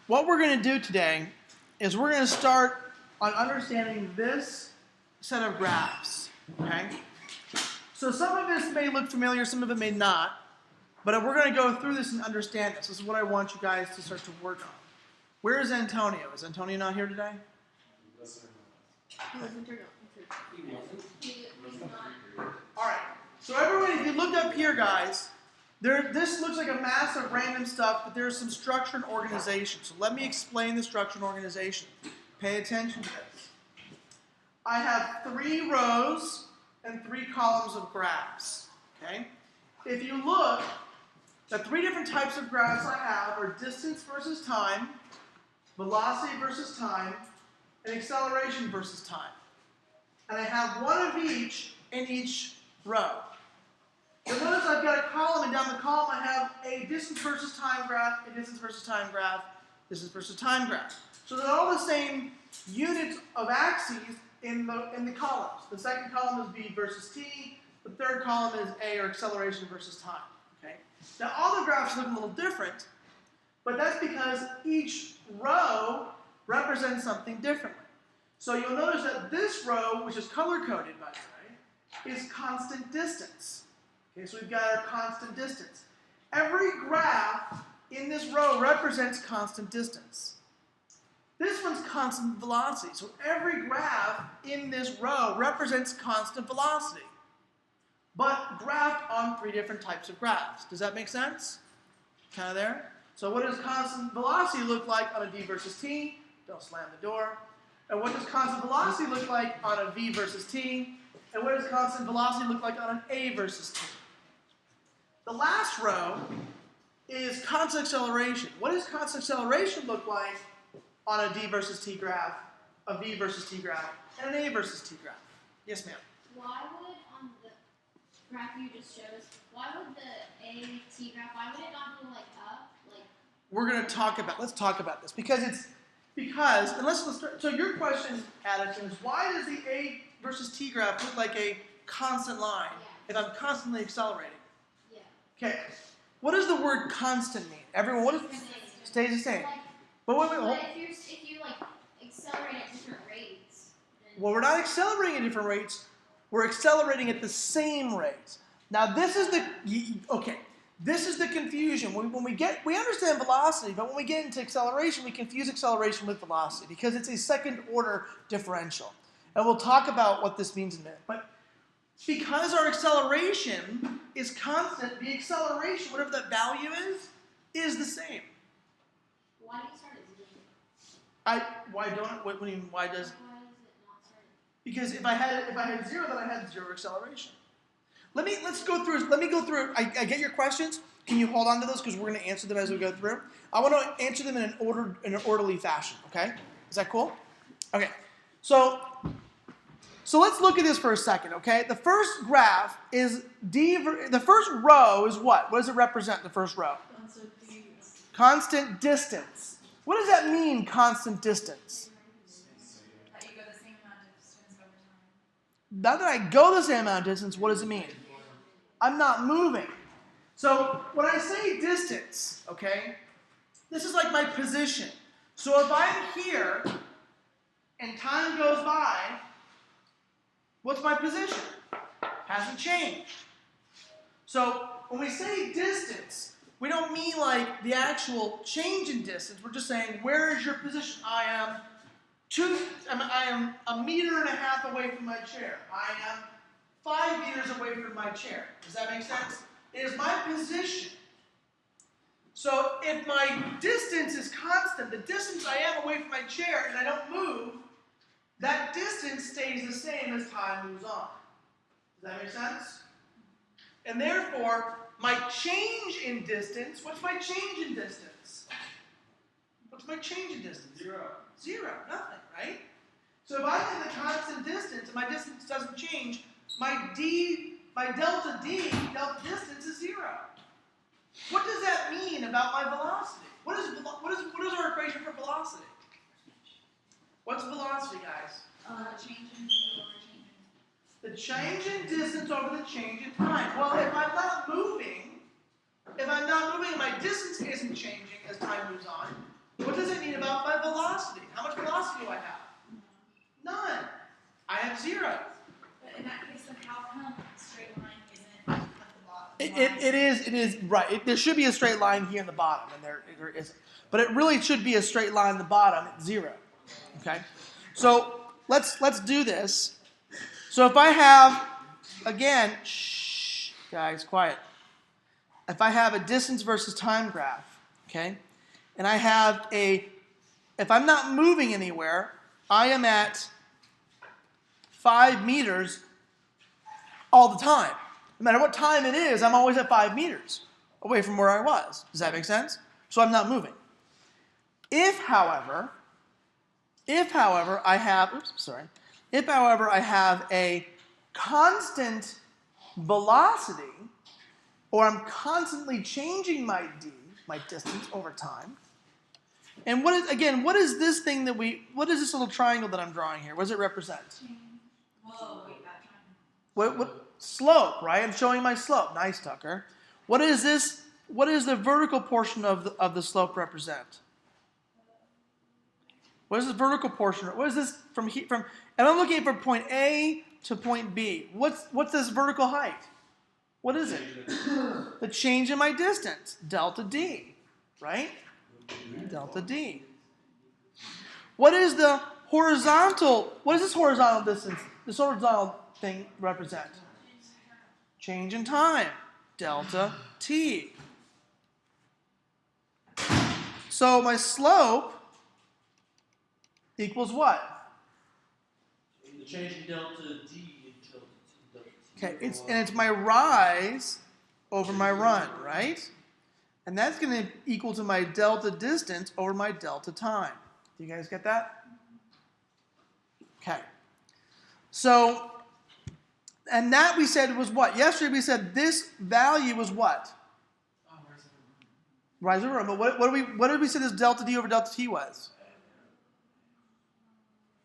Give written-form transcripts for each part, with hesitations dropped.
what we're going to do today is we're going to start on understanding this set of graphs, okay? So some of this may look familiar, some of it may not, but we're going to go through this and understand this. This is what I want you guys to start to work on. Where is Antonio? Is Antonio not here today? All right. So everybody, if you look up here, guys, this looks like a mass of random stuff, but there's some structure and organization. So let me explain the structure and organization. Pay attention to this. I have 3 rows and 3 columns of graphs. Okay? If you look, the 3 different types of graphs I have are distance versus time, velocity versus time, and acceleration versus time. And I have one of each in each row. You'll notice I've got a column, and down the column I have a distance versus time graph, a distance versus time graph, distance versus time graph. So they're all the same units of axes in the columns. The second column is v versus t. The third column is a, or acceleration versus time. Okay? Now all the graphs look a little different, but that's because each row represents something differently. So you'll notice that this row, which is color-coded by the way, is constant distance. Okay, so we've got our constant distance. Every graph in this row represents constant distance. This one's constant velocity. So every graph in this row represents constant velocity, but graphed on 3 different types of graphs. Does that make sense? Kind of there? So what does constant velocity look like on a d versus t? Don't slam the door. And what does constant velocity look like on a v versus t? And what does constant velocity look like on an a versus t? The last row is constant acceleration. What does constant acceleration look like on a d versus t graph, a v versus t graph, and an a versus t graph? Yes, ma'am. Why would, on the graph you just showed us, why would the a t graph, why would it not go like up? Like We're going to talk about, let's talk about this, because let's start, so your question, Addison, is why does the a versus t graph look like a constant line if I'm constantly accelerating? Okay, what does the word constant mean? Everyone, what is stays the same? But wait, but if you like accelerate at different rates. Well, we're not accelerating at different rates. We're accelerating at the same rates. Now, this is the confusion. We understand velocity, but when we get into acceleration, we confuse acceleration with velocity because it's a second-order differential. And we'll talk about what this means in a minute. But because our acceleration is constant, the acceleration, whatever that value is the same. Why do you start at 0? Why don't? What do you mean? Why does? Why is it not starting? Because if I had 0, then I had 0 acceleration. Let me go through. I get your questions. Can you hold on to those because we're going to answer them as we go through? I want to answer them in an orderly fashion. Okay? Is that cool? Okay. So let's look at this for a second, okay? The first graph is the first row is what? What does it represent, the first row? Constant distance. What does that mean, constant distance? That you go the same amount of distance over time. Now that I go the same amount of distance, what does it mean? I'm not moving. So when I say distance, okay, this is like my position. So if I'm here and time goes by, what's my position? Hasn't changed. So when we say distance, we don't mean like the actual change in distance. We're just saying, where is your position? I am 1.5 meters away from my chair. I am 5 meters away from my chair. Does that make sense? It is my position. So if my distance is constant, the distance I am away from my chair, and I don't move, that distance stays the same as time moves on. Does that make sense? And therefore, my change in distance, what's my change in distance? What's my change in distance? 0. 0, nothing, right? So if I'm in the constant distance and my distance doesn't change, my delta distance is 0. What does that mean about my velocity? What is our equation for velocity? What's velocity, guys? Change in speed over change in The change in distance over the change in time. Well, if I'm not moving and my distance isn't changing as time moves on, What does it mean about my velocity? How much velocity do I have? None. I have 0. But in that case, then how come a straight line isn't at the bottom? It is right. There should be a straight line here in the bottom, and there isn't. But it really should be a straight line in the bottom at 0. Okay? So let's do this. So if I have, again, shh, guys, quiet. If I have a distance versus time graph, okay, and I have if I'm not moving anywhere, I am at 5 meters all the time. No matter what time it is, I'm always at 5 meters away from where I was. Does that make sense? So I'm not moving. If, however, I have a constant velocity, or I'm constantly changing my distance over time. And what is this thing what is this little triangle that I'm drawing here? What does it represent? Whoa, wait, that time. What slope, right? I'm showing my slope. Nice, Tucker. What is this? What does the vertical portion of the slope represent? What is the vertical portion? What is this from here? And I'm looking from point A to point B. What's this vertical height? What is it? The change in my distance, delta D, right? Delta D. What is the horizontal? What does this horizontal distance, this horizontal thing represent? Change in time, delta T. So my slope equals what? The change in delta D into delta T. Okay, it's my rise over my run, right? And that's going to equal to my delta distance over my delta time. Do you guys get that? Okay. So, and that we said was what? Yesterday we said this value was what? Rise over run. But what did we say this delta D over delta T was?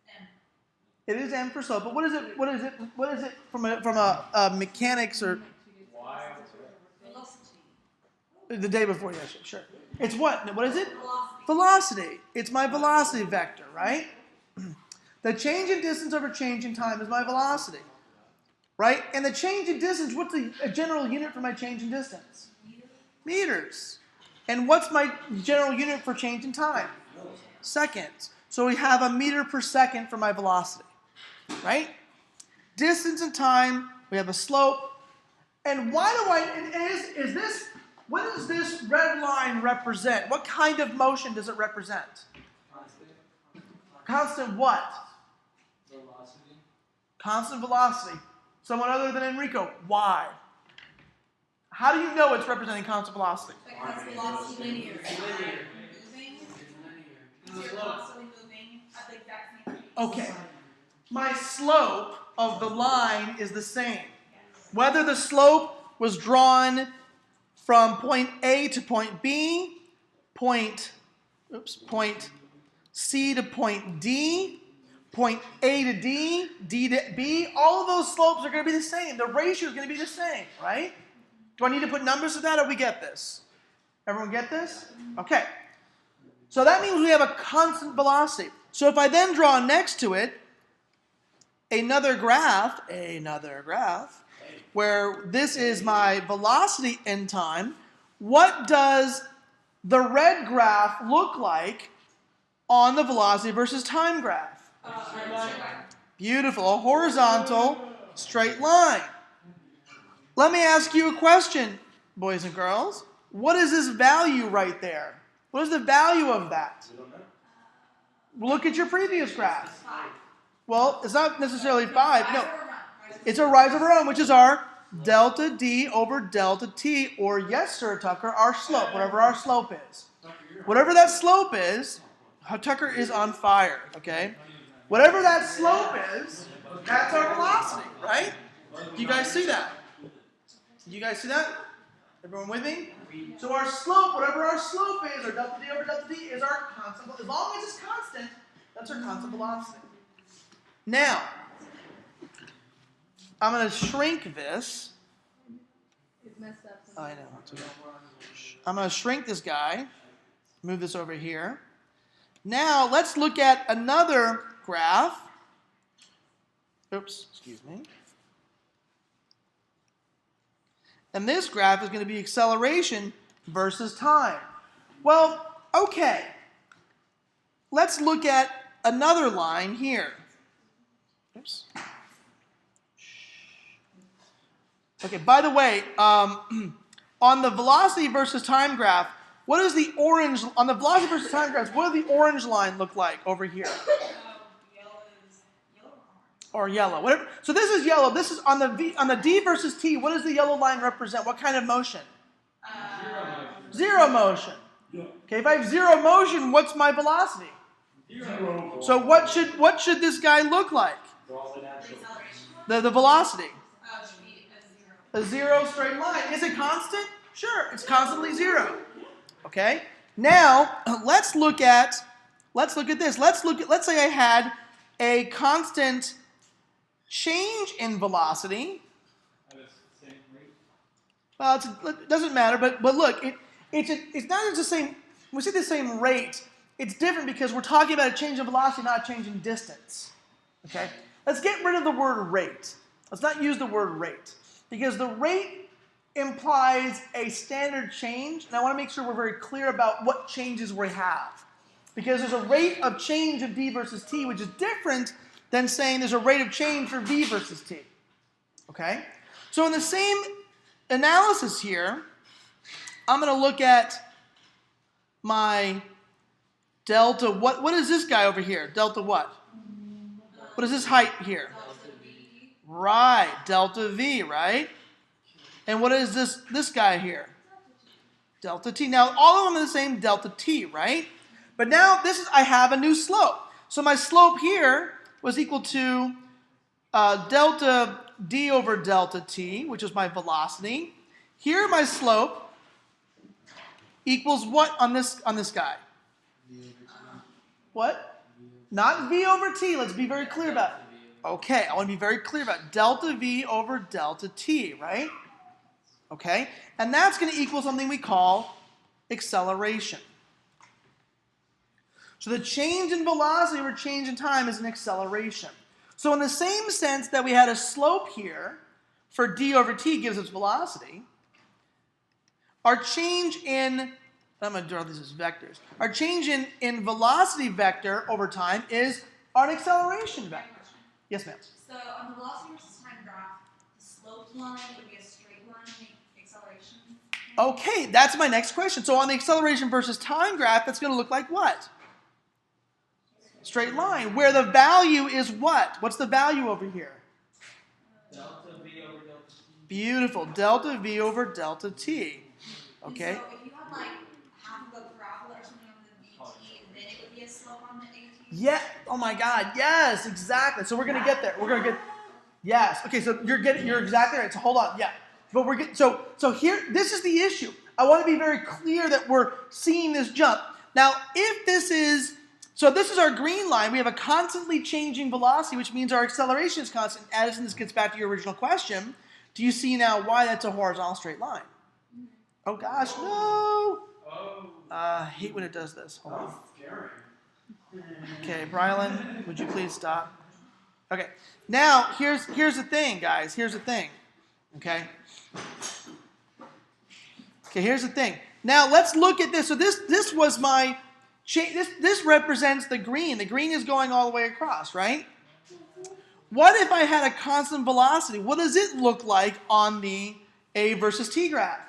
M. It is M for slope, but what is it from a mechanics or Velocity. the day before yesterday? Sure. It's what? What is it? Velocity. Velocity. It's my velocity vector, right? The change in distance over change in time is my velocity, right? And the change in distance, what's a general unit for my change in distance? Meters. And what's my general unit for change in time? Seconds. So we have a meter per second for my velocity, right? Distance and time, we have a slope. And why do what does this red line represent? What kind of motion does it represent? Constant what? Velocity. Constant velocity. Someone other than Enrico. Why? How do you know it's representing constant velocity? Because velocity linear. Linear. Moving. It's So you're slope. constantly moving at the exact same pace. Okay. My slope of the line is the same. Whether the slope was drawn from point A to point B, point C to point D, point A to D, D to B, all of those slopes are going to be the same. The ratio is going to be the same, right? Do I need to put numbers to that, or we get this? Everyone get this? Okay. So that means we have a constant velocity. So if I then draw next to it another graph, where this is my velocity in time, what does the red graph look like on the velocity versus time graph? Beautiful, a horizontal straight line. Let me ask you a question, boys and girls. What is this value right there? What is the value of that? Look at your previous graph. 5. Well, it's not necessarily 5. No, Rise or run? it's a rise over run, which is our delta D over delta T, or yes, sir, Tucker, our slope, whatever our slope is. Whatever that slope is, Tucker is on fire, okay? Whatever that slope is, that's our velocity, right? Do you guys see that? Do you guys see that? Everyone with me? So our slope, whatever our slope is, or delta D over delta T, is our constant. As long as it's constant, that's our constant velocity. Now, I'm going to shrink this. It's messed up. I know. It's okay. I'm going to shrink this guy. Move this over here. Now let's look at another graph. Oops, excuse me. And this graph is going to be acceleration versus time. Well, okay. Let's look at another line here. Oops. Okay, by the way, on the velocity versus time graph, what is the orange, on the velocity versus time graphs, what does the orange line look like over here? Yellow is yellow or Or orange? yellow, whatever. So this is yellow. This is on the D versus T. What does the yellow line represent? What kind of motion? Zero motion. Okay, if I have zero motion, what's my velocity? Zero. So what should this guy look like? The acceleration? The velocity. Should be a zero. A zero straight line. Is it constant? Sure, it's constantly zero. Okay. Now let's look at this. Let's say I had a constant change in velocity. Well, it doesn't matter, but look, it's not just the same. When we say the same rate, it's different because we're talking about a change in velocity, not a change in distance. Okay. Let's get rid of the word rate. Let's not use the word rate because the rate implies a standard change, and I want to make sure we're very clear about what changes we have. Because there's a rate of change of D versus T, which is different than saying there's a rate of change for V versus T. Okay? So in the same analysis here, I'm going to look at my delta. What is this guy over here? Delta what? What is this height here? Right, delta V, right? And what is this guy here? Delta T. Now, all of them are the same delta T, right? But now I have a new slope. So my slope here was equal to delta D over delta T, which is my velocity. Here my slope equals what on this guy? What? Not V over T. Let's be very clear about it. Okay, I want to be very clear about it. Delta V over delta T, right? Okay, and that's going to equal something we call acceleration. So the change in velocity over change in time is an acceleration. So in the same sense that we had a slope here for D over T gives us velocity, our change in, I'm going to draw these as vectors, our change in velocity vector over time is an acceleration vector. Yes, ma'am? So on the velocity versus time graph, the slope line would be a straight line, and the acceleration. Okay, that's my next question. So on the acceleration versus time graph, that's going to look like what? Straight line, where the value is what? What's the value over here? Delta V over delta T. Beautiful, delta V over delta T. Okay. And so if you had like half of a parabola or something on the VT, then it would be a slope on the AT. Yeah. Oh my God. Yes, exactly. So we're gonna get there. We're gonna get. Yes. Okay. So you're exactly right. So hold on. Yeah. But we're getting. So here, this is the issue. I want to be very clear that we're seeing this jump. Now, if this is. So this is our green line. We have a constantly changing velocity, which means our acceleration is constant. Addison, this gets back to your original question. Do you see now why that's a horizontal straight line? Oh gosh, no! I hate when it does this. Hold on. Okay, Brylan, would you please stop? Okay, now here's the thing, guys. Here's the thing. Okay. Okay, here's the thing. Now let's look at this. So this was my. This represents the green. The green is going all the way across, right? What if I had a constant velocity? What does it look like on the A versus T graph?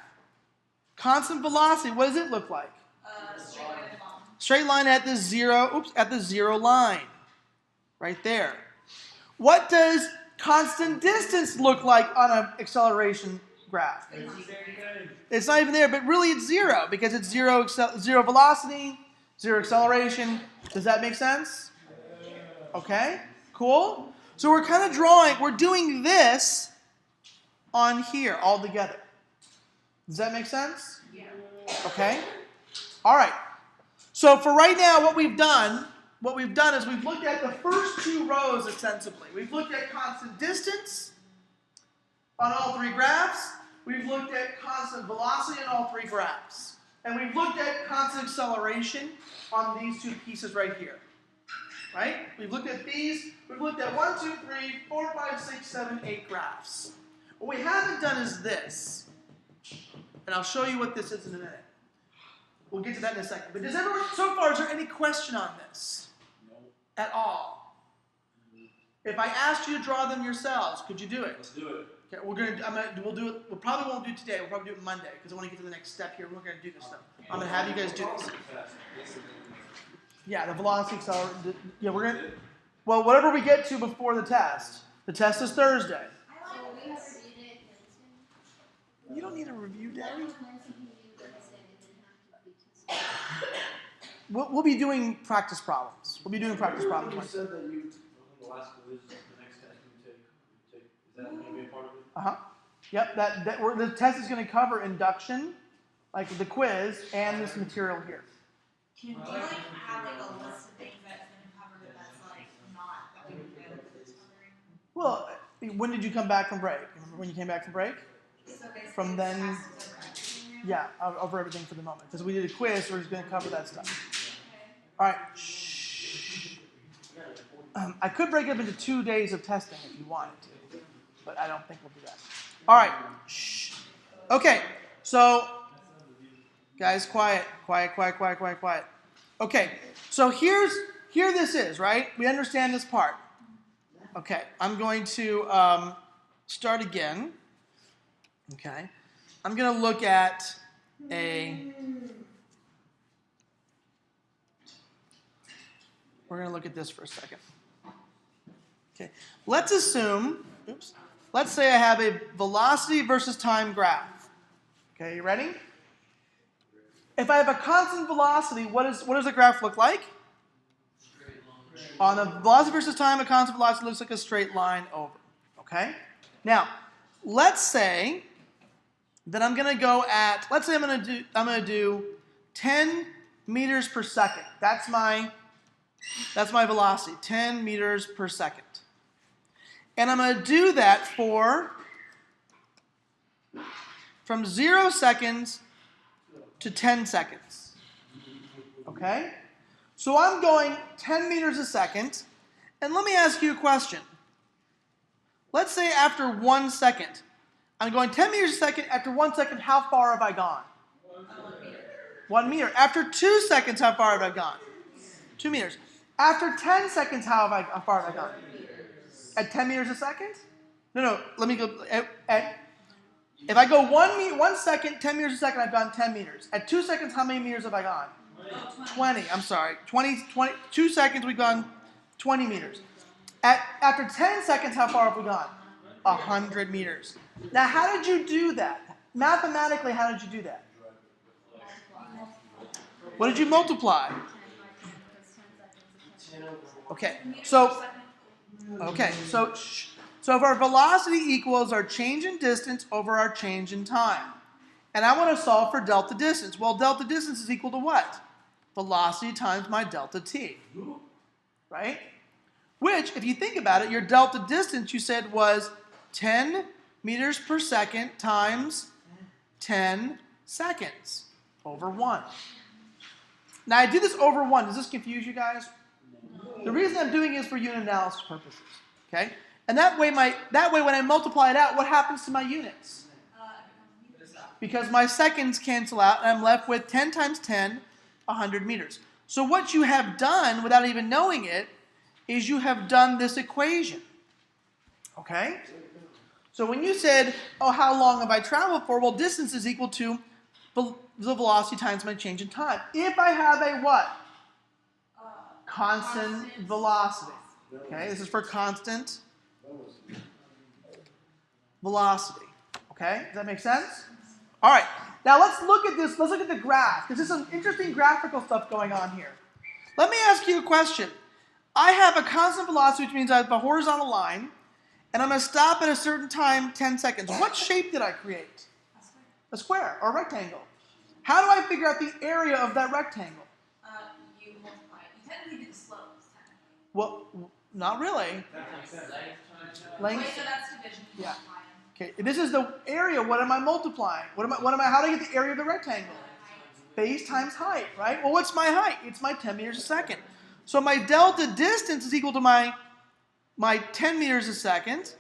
Constant velocity, what does it look like? Straight line and long. Straight line at the zero line. Right there. What does constant distance look like on an acceleration graph? It's not even there, but really it's zero because it's zero velocity, zero acceleration. Does that make sense? Okay, cool. So we're kind of we're doing this on here all together. Does that make sense? Yeah. Okay. All right. So for right now, what we've done is we've looked at the first two rows ostensibly. We've looked at constant distance on all three graphs. We've looked at constant velocity on all three graphs. and we've looked at constant acceleration on these two pieces right here. Right? We've looked at these. We've looked at 1, 2, 3, 4, 5, 6, 7, 8 graphs. What we haven't done is this. And I'll show you what this is in a minute. We'll get to that in a second. But does everyone, so far, is there any question on this? No. At all? If I asked you to draw them yourselves, could you do it? Let's do it. Okay, we'll do it. We probably won't do it today. We'll probably do it Monday because I want to get to the next step here. We're going to do this stuff. I'm going to have you guys do this. Yeah, the velocity accelerator. Yeah, we're going to. Well, whatever we get to before the test. The test is Thursday. So we have to read it Wednesday. You don't need a review day. Wednesday can do Wednesday and then have to be tested. We'll be doing practice problems. We'll be doing practice problems. You Wednesday. said that you, the last quiz, the next test you take, is that going to be a part of it? Uh-huh. Yep, the test is going to cover induction, like the quiz, and this material here. Can you like have like a list of things that's gonna cover that's like not that we would know for this coloring? Well, when did you come back from break? Remember when you came back from break? So basically From then- this passes over everything, Yeah, over everything for the moment. Because we did a quiz, so we're just going to cover that stuff. Okay. All right. Shh. I could break it up into 2 days of testing if you wanted to, but I don't think we'll do that. All right. Shh. Okay, so guys, quiet. Okay, so here this is, right? We understand this part. Okay, I'm going to start again. Okay, I'm going to look at we're going to look at this for a second. Okay, let's assume, let's say I have a velocity versus time graph. Okay, you ready? If I have a constant velocity, what does the graph look like? On a velocity versus time, a constant velocity looks like a straight line over. Okay? Now, let's say that I'm going to go at, let's say I'm going to do 10 meters per second. That's my velocity, 10 meters per second. And I'm going to do that from 0 seconds to 10 seconds. Okay? So I'm going 10 meters a second. And let me ask you a question. Let's say after 1 second, I'm going 10 meters a second. After 1 second, how far have I gone? 1 meter. After 2 seconds, how far have I gone? 2 meters. After 10 seconds, how far have I gone? At 10 meters a second? No, let me go. If I go 1 second, 10 meters a second, I've gone 10 meters. At 2 seconds, how many meters have I gone? 20. I'm sorry. 2 seconds, we've gone 20 meters. After 10 seconds, how far have we gone? 100 meters. Now, how did you do that? Mathematically, how did you do that? What did you multiply? Okay, so if our velocity equals our change in distance over our change in time, and I want to solve for delta distance. Well, delta distance is equal to what? Velocity times my delta t, right? Which, if you think about it, your delta distance, you said, was 10 meters per second times 10 seconds over 1. Now, I did this over 1. Does this confuse you guys? The reason I'm doing it is for unit analysis purposes, okay? And that way, when I multiply it out, what happens to my units? Because my seconds cancel out, and I'm left with 10 times 10, 100 meters. So what you have done, without even knowing it, is you have done this equation, okay? So when you said, oh, how long have I traveled for? Well, distance is equal to the velocity times my change in time. If I have a what? Constant velocity. Okay, this is for constant velocity. Okay, does that make sense? All right, now let's look at this. Let's look at the graph, because there's some interesting graphical stuff going on here. Let me ask you a question. I have a constant velocity, which means I have a horizontal line, and I'm going to stop at a certain time, 10 seconds. What shape did I create? A square or a rectangle. How do I figure out the area of that rectangle? You multiply it. You technically do the slopes, technically. Well, not really. Length. Wait, so that's division. You Yeah. multiply them. Okay, this is the area. What am I multiplying? How do I get the area of the rectangle? Base times height, right? Well, what's my height? It's my 10 meters a second. So my delta distance is equal to my 10 meters a second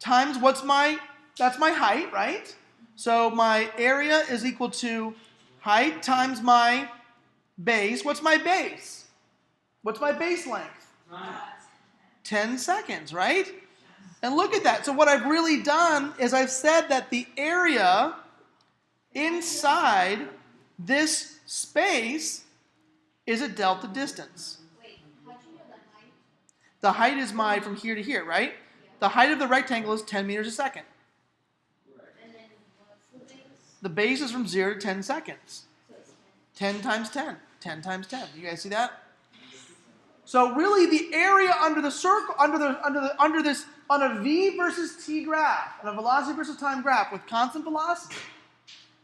times that's my height, right? So my area is equal to height times my base. What's my base? What's my base length? 10 seconds, right? And look at that. So what I've really done is I've said that the area inside this space is a delta distance. Wait, how'd you know the height? The height is from here to here, right? The height of the rectangle is 10 meters a second. And then what's the base? The base is from 0 to 10 seconds. So it's 10. 10 times 10. 10 times 10. You guys see that? So really the area under the circle, under this, on a v versus t graph, on a velocity versus time graph with constant velocity,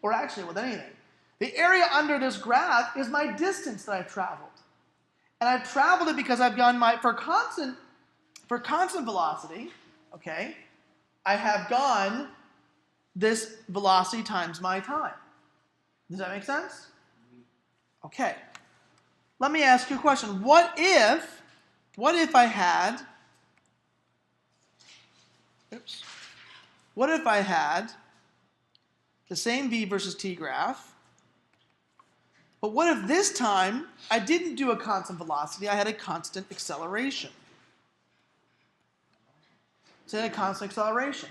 or actually with anything, the area under this graph is my distance that I've traveled. And I've traveled it because I've gone for constant velocity, okay, I have gone this velocity times my time. Does that make sense? Okay. Let me ask you a question. What if I had the same v versus t graph, but what if this time I didn't do a constant velocity, I had a constant acceleration? So I had a constant acceleration.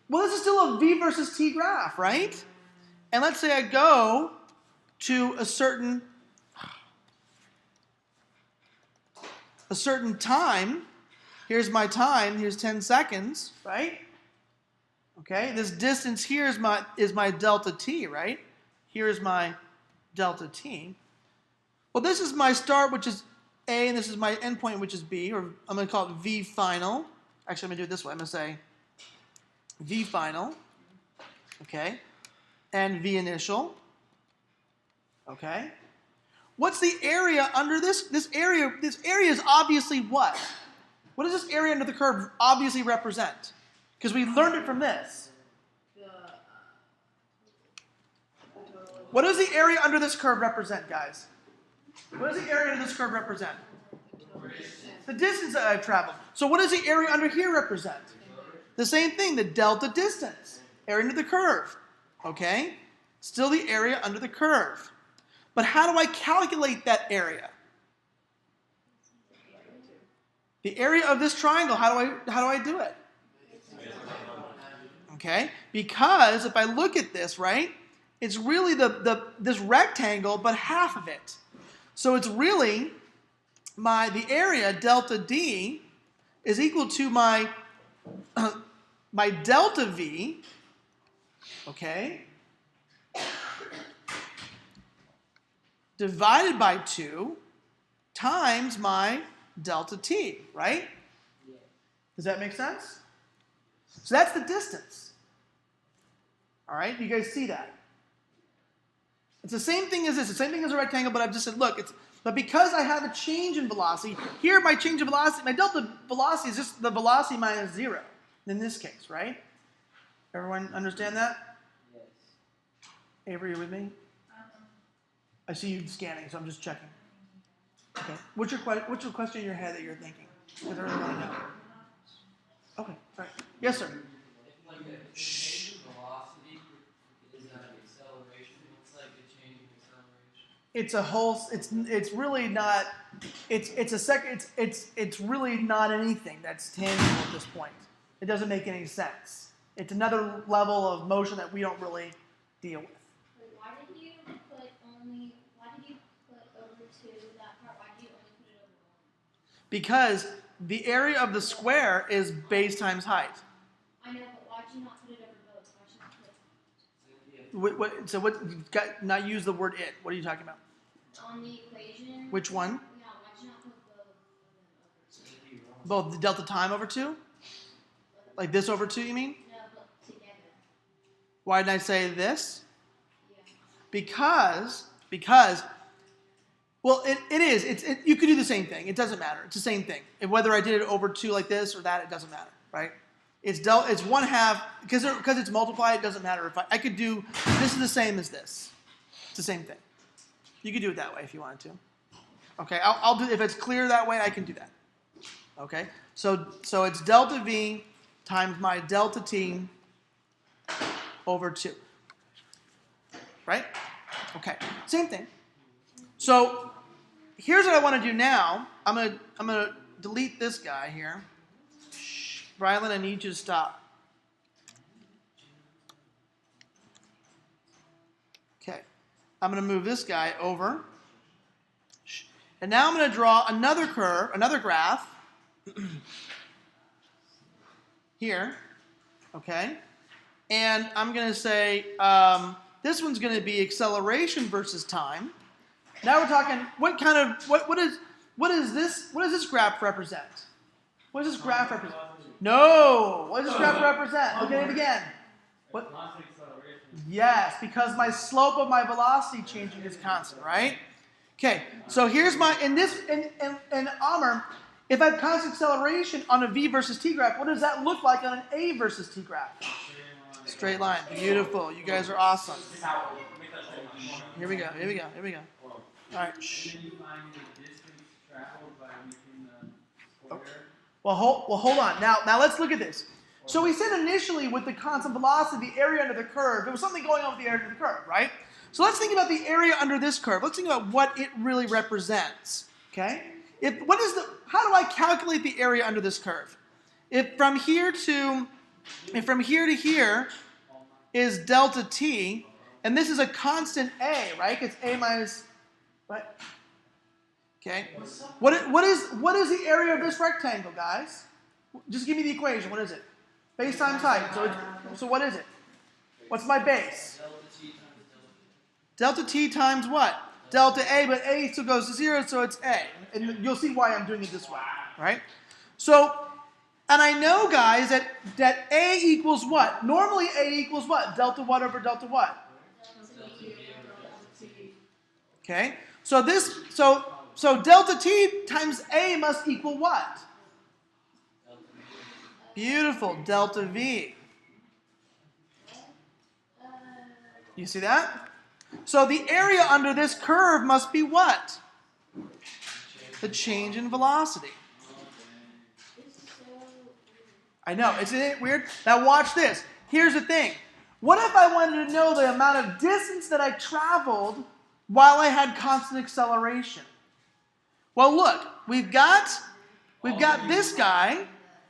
Well, this is still a v versus t graph, right? And let's say I go to a certain time. Here's my time. Here's 10 seconds, right? Okay, this distance here is my delta t, right? Here is my delta t. Well, this is my start, which is A, and this is my endpoint, which is B, or I'm going to call it V final. Actually, I'm going to do it this way. I'm going to say V final, okay, and V initial, okay. What's the area under this? This area is obviously what? What does this area under the curve obviously represent? Because we learned it from this. What does the area under this curve represent, guys? What does the area under this curve represent? The distance that I've traveled. So what does the area under here represent? The same thing, the delta distance. Area under the curve. Okay? Still the area under the curve. But how do I calculate that area? The area of this triangle, how do I do it? Okay? Because if I look at this, right, it's really this rectangle, but half of it. So it's really the area delta D is equal to my delta V, okay, divided by 2 times my delta T, right? Does that make sense? So that's the distance. All right, you guys see that? It's the same thing as this, the same thing as a rectangle, but I've just said, look, but because I have a change in velocity, here my change in velocity, my delta velocity is just the velocity minus 0 in this case, right? Everyone understand that? Yes. Avery, you with me? I see you scanning, so I'm just checking. Okay. What's your question in your head that you're thinking? Because I really want to know. Okay. All right. Yes, sir. If like a change in velocity is an acceleration, what's like a change in acceleration? It's a whole. It's really not. It's really not anything that's tangible at this point. It doesn't make any sense. It's another level of motion that we don't really deal with. Why did you put over 2 that part? Why did you only put it over 1? Because the area of the square is base times height. I know, but why did you not put it over both? Why did you not put So what? You got not use the word it. What are you talking about? on the equation? Which one? Yeah, why did you not put both of them over 2? Both the delta time over 2? Like this over 2, you mean? No, but together. Why did I say this? Yeah. Because well, it is. You could do the same thing. It doesn't matter. It's the same thing. And whether I did it over 2 like this or that, it doesn't matter, right? It's 1/2 because it's multiplied. It doesn't matter if I could do this is the same as this. It's the same thing. You could do it that way if you wanted to. Okay, I'll do, if it's clear that way, I can do that. Okay, so it's delta V times my delta T over 2. Right? Okay, same thing. So here's what I want to do now. I'm gonna delete this guy here. Shh, Rylan, I need you to stop. Okay, I'm gonna move this guy over. Shh. And now I'm gonna draw another curve, another graph here. Okay, and I'm gonna say this one's gonna be acceleration versus time. Now we're talking what does this graph represent? What does this graph represent? No. What does this graph represent? Look at it again. What? Constant acceleration. Yes, because my slope of my velocity changing is constant, right? Okay. So here's my in Amr, if I have constant acceleration on a v versus t graph, what does that look like on an a versus t graph? Straight line. Beautiful. You guys are awesome. Here we go. Here we go. Here we go. All right. Shh. Can you find the distance traveled by making the square? Well, hold on. Now let's look at this. So we said initially with the constant velocity, the area under the curve, there was something going on with the area under the curve, right? So let's think about the area under this curve. Let's think about what it really represents. Okay? How do I calculate the area under this curve? If from here to here is delta t, and this is a constant a, right? It's a minus. What? Okay. What is the area of this rectangle, guys? Just give me the equation. What is it? Base times height. So what is it? What's my base? Delta t times what? Delta a, but a still goes to 0, so it's a. And you'll see why I'm doing it this way, right? So, and I know, guys, that a equals what? Normally a equals what? Delta what over delta what? Okay. So delta t times a must equal what? Beautiful, delta v. You see that? So the area under this curve must be what? The change in velocity. I know, isn't it weird? Now watch this. Here's the thing. What if I wanted to know the amount of distance that I traveled while I had constant acceleration? Well, look, we've got this guy.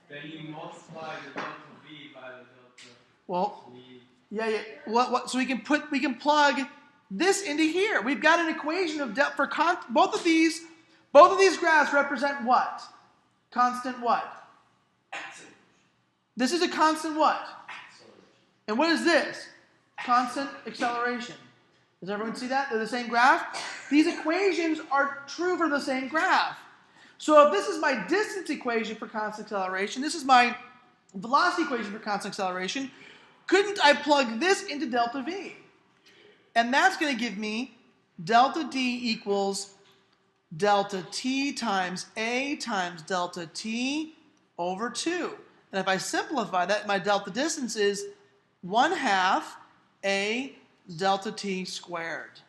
Then you multiply the delta v by the delta Well, v. yeah. So we can plug this into here. We've got an equation of both of these graphs represent what? Constant what? This is a constant what? And what is this? Constant acceleration. Does everyone see that? They're the same graph. These equations are true for the same graph. So if this is my distance equation for constant acceleration, this is my velocity equation for constant acceleration, couldn't I plug this into delta v? And that's going to give me delta d equals delta t times a times delta t over 2. And if I simplify that, my delta distance is 1/2 a delta t squared.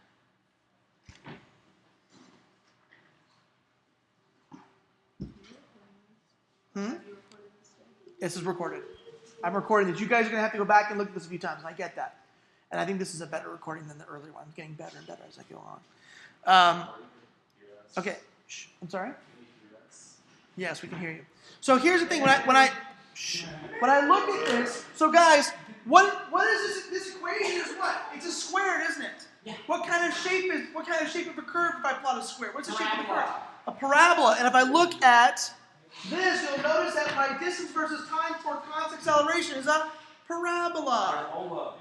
This is recorded. I'm recording this. You guys are going to have to go back and look at this a few times, and I get that. And I think this is a better recording than the earlier one. I'm getting better and better as I go on. Okay. Shh. I'm sorry? Yes, we can hear you. So here's the thing. When I look at this, so guys, what is this equation is what? It's a square, isn't it? Yeah. What kind of shape of a curve if I plot a square? What's the shape of the curve? A parabola. And if I look at this, you'll notice that my distance versus time for constant acceleration is a parabola.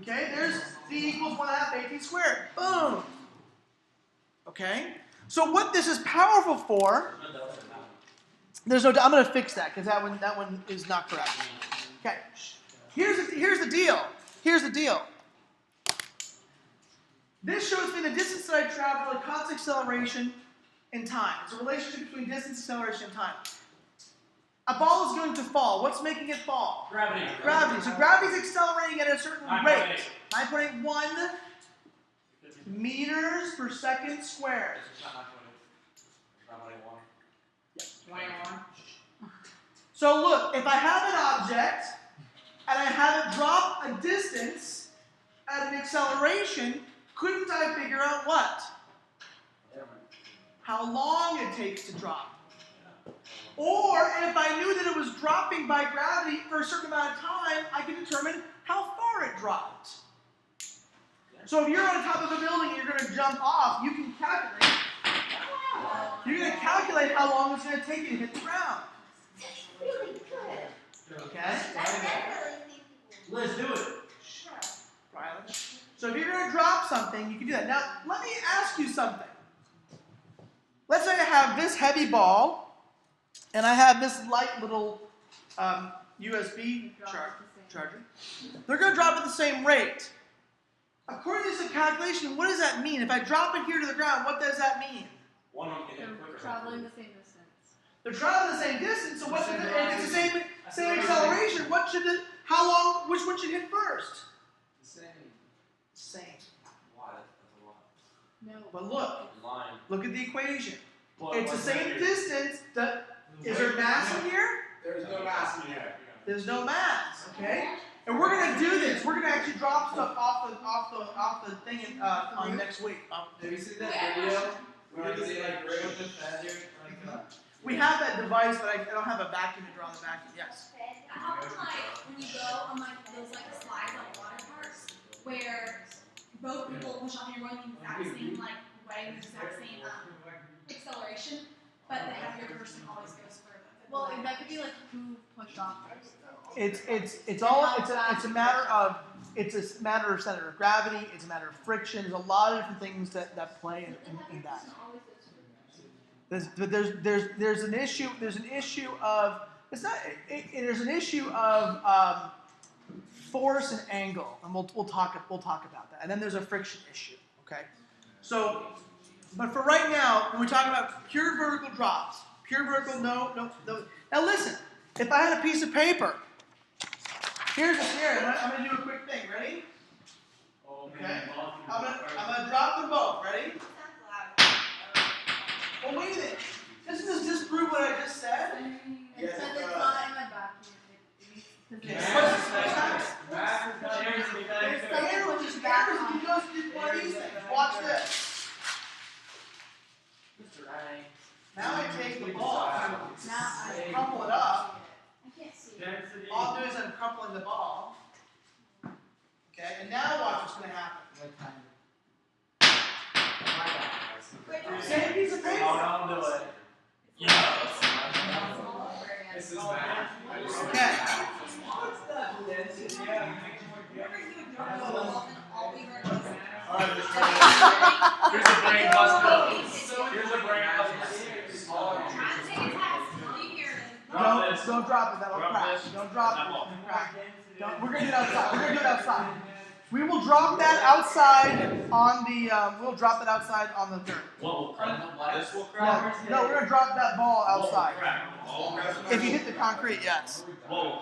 Okay, there's v equals 1/2 at squared. Boom. Okay. So what this is powerful for? There's no. I'm going to fix that because that one is not correct. Okay. Here's the deal. Here's the deal. This shows me the distance that I traveled at constant acceleration and time. It's a relationship between distance, acceleration, and time. A ball is going to fall. What's making it fall? Gravity. Gravity. So gravity is accelerating at a certain rate. 9.81 meters per second squared. It's not 21. 21. So look, if I have an object and I have it drop a distance at an acceleration, couldn't I figure out what? How long it takes to drop. Or if I knew that it was dropping by gravity for a certain amount of time, I could determine how far it dropped. So if you're on top of a building and you're going to jump off, you can calculate. You're going to calculate how long it's going to take you to hit the ground. That's really good. Okay? I really think people Liz, do it. sure. Riley. So if you're going to drop something, you can do that. Now, let me ask you something. Let's say I have this heavy ball, and I have this light little USB charger. They're going to drop at the same rate. According to this calculation, what does that mean? If I drop it here to the ground, what does that mean? One of them can hit They're quicker. traveling the same distance. They're traveling the same distance, so what's if it's the same acceleration? How long? Which one should hit first? The same. Same. Why? That's a lot. No. But look, Line. look at the equation. Well, It's the same distance. Is there mass in here? There's no mass in here. There's no mass, okay? And we're gonna do this. We're gonna actually drop stuff off the thing on next week. Have you seen that video where they like put the feather We have that device, but I don't have a vacuum to draw the vacuum. Yes. How about like when you go on like those like slides on water parks where both people push off and you're going the exact same like way, the exact same acceleration, but the heavier person always goes further. Well, that could be like who pushed off first. It's a matter of center of gravity. It's a matter of friction. There's a lot of different things that play in that. There's an issue. There's an issue of There's an issue of force and angle, and we'll talk about that. And then there's a friction issue. Okay. So, but for right now, when we talk about pure vertical drops, pure vertical, no. Now listen. If I had a piece of paper, here's a scenario. I'm gonna do a quick thing. Ready? Okay. I'm gonna drop them both. Ready? Well, wait a minute. Doesn't this disprove what I just said? It says it's not in my vacuum. There's arrows, just arrows. You just did one of these things. Watch this. Now I take the ball, I crumple it up. I can't see it. All I'm doing is I'm crumpling the ball. Okay, and now watch what's going to happen. Same piece of paper. I'll do it. Yeah. This is bad. Okay. Alright, here's a brain buster. Here's a brain buster. Don't drop it. That'll crack. Don't drop it. It'll crack. We're gonna do it outside. We're gonna do it outside. We will drop that outside on the. We'll drop it outside on the dirt. What will crack? This will No, crack? no, we're gonna drop that ball What will outside. crack? All crack? If you hit the concrete, yes. What will crack?